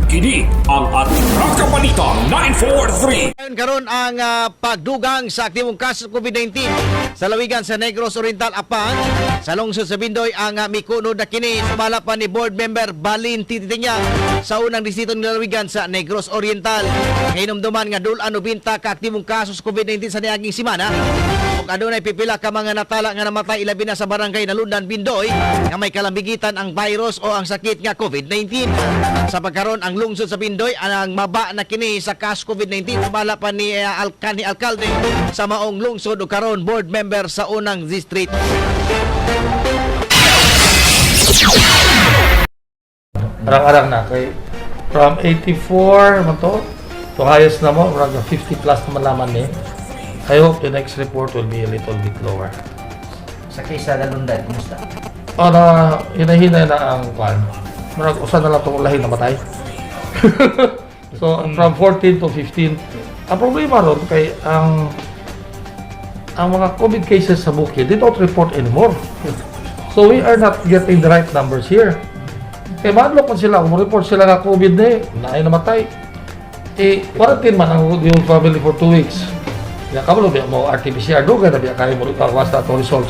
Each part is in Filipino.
Kini ang Atraka Balita 943. Ngayon karon ang pagdugang sa aktibong kaso COVID-19 sa lawigan sa Negros Oriental apan sa lungsod sa Bindoy ang mikunod na kini sumala pa ni board member Balin Tititingya sa unang distrito ng lawigan sa Negros Oriental. Hinumduman nga dulan o binta ka aktibong kaso sa COVID-19 sa niaging semana. Ug adunay pipila ka mga natala nga namatay ilabi na sa barangay Nalundan, Bindoy nga may kalambigitan ang virus o ang sakit nga COVID-19. Sa pagkaron ang lungsod sa Bindoy ang maba na kini sa kaso COVID-19 sumala pa ni alkalde sa maong lungsod o karon board member sa unang district. Arang-arang na kay from 84 man to highest na mo around 50 plus na malaman ni. I hope the next report will be a little bit lower. Sa kaysa Nalundan, kumusta? Para hinahinay na ang kwan. Marag usa na lang itong lahi na matay. So from 14 to 15. Ang problema ron kay ang mga COVID cases sa Bukid, they don't report anymore. So we are not getting the right numbers here. Kaya madlok man sila, kung report sila nga COVID na ay namatay. Quarantine man ang yung family for 2 weeks. Kaya kabalo biya mo RT-PCR doon, kaya biya kayo mo ikawas na itong results.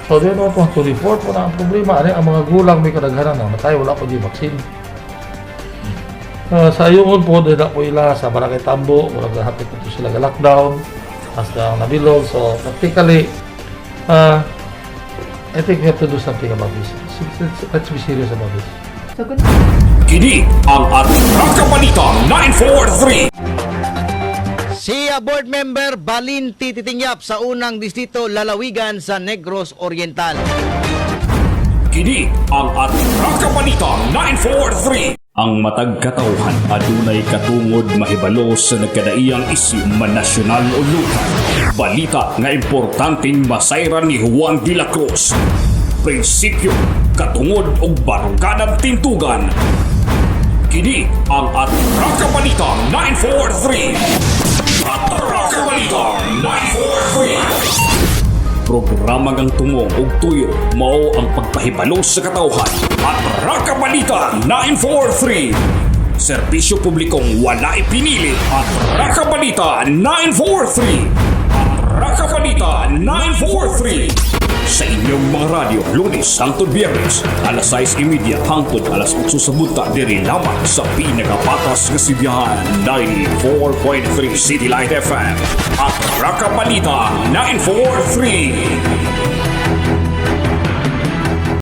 So they don't want to report po na ang problema. Ang mga gulang may kadaghanan na matay, wala po yung vaccine. Sa iyon po, dahil po ila sa Barangay Tambo, walang hapit po sila ga lockdown, hasta nabilog. So practically, I think we have to do something about this. Let's be serious about this. Kini ang Atraka Balita 943. Si board member Balin Tititingyap sa unang distrito lalawigan sa Negros Oriental. Kini ang Atraka Balita 943. Ang matag katawhan adunay katungod mahibalo sa nagkadaiyang isyu man nasyonal o lokal. Balita nga importanteng masayran ni Juan de la Cruz. Prinsipyo, katungod o baruganang tintugan. Kini ang Atraka Balita 943. Atraka Balita 943. Programa ngang tumong og tuyo mao ang pagpahibalo sa katawhan. Atraka Balita 943. Serbisyo publikong wala ipinili. Atraka Balita 943. Atraka Balita 943. Sa inyong mga radyo, Lunes hangtod Biyernes, alas 6:30 hangtod alas 8 sa bunta diri lamang sa pinakapatas nga sibiyahan 94.3 City Light FM. Atraka Balita 943.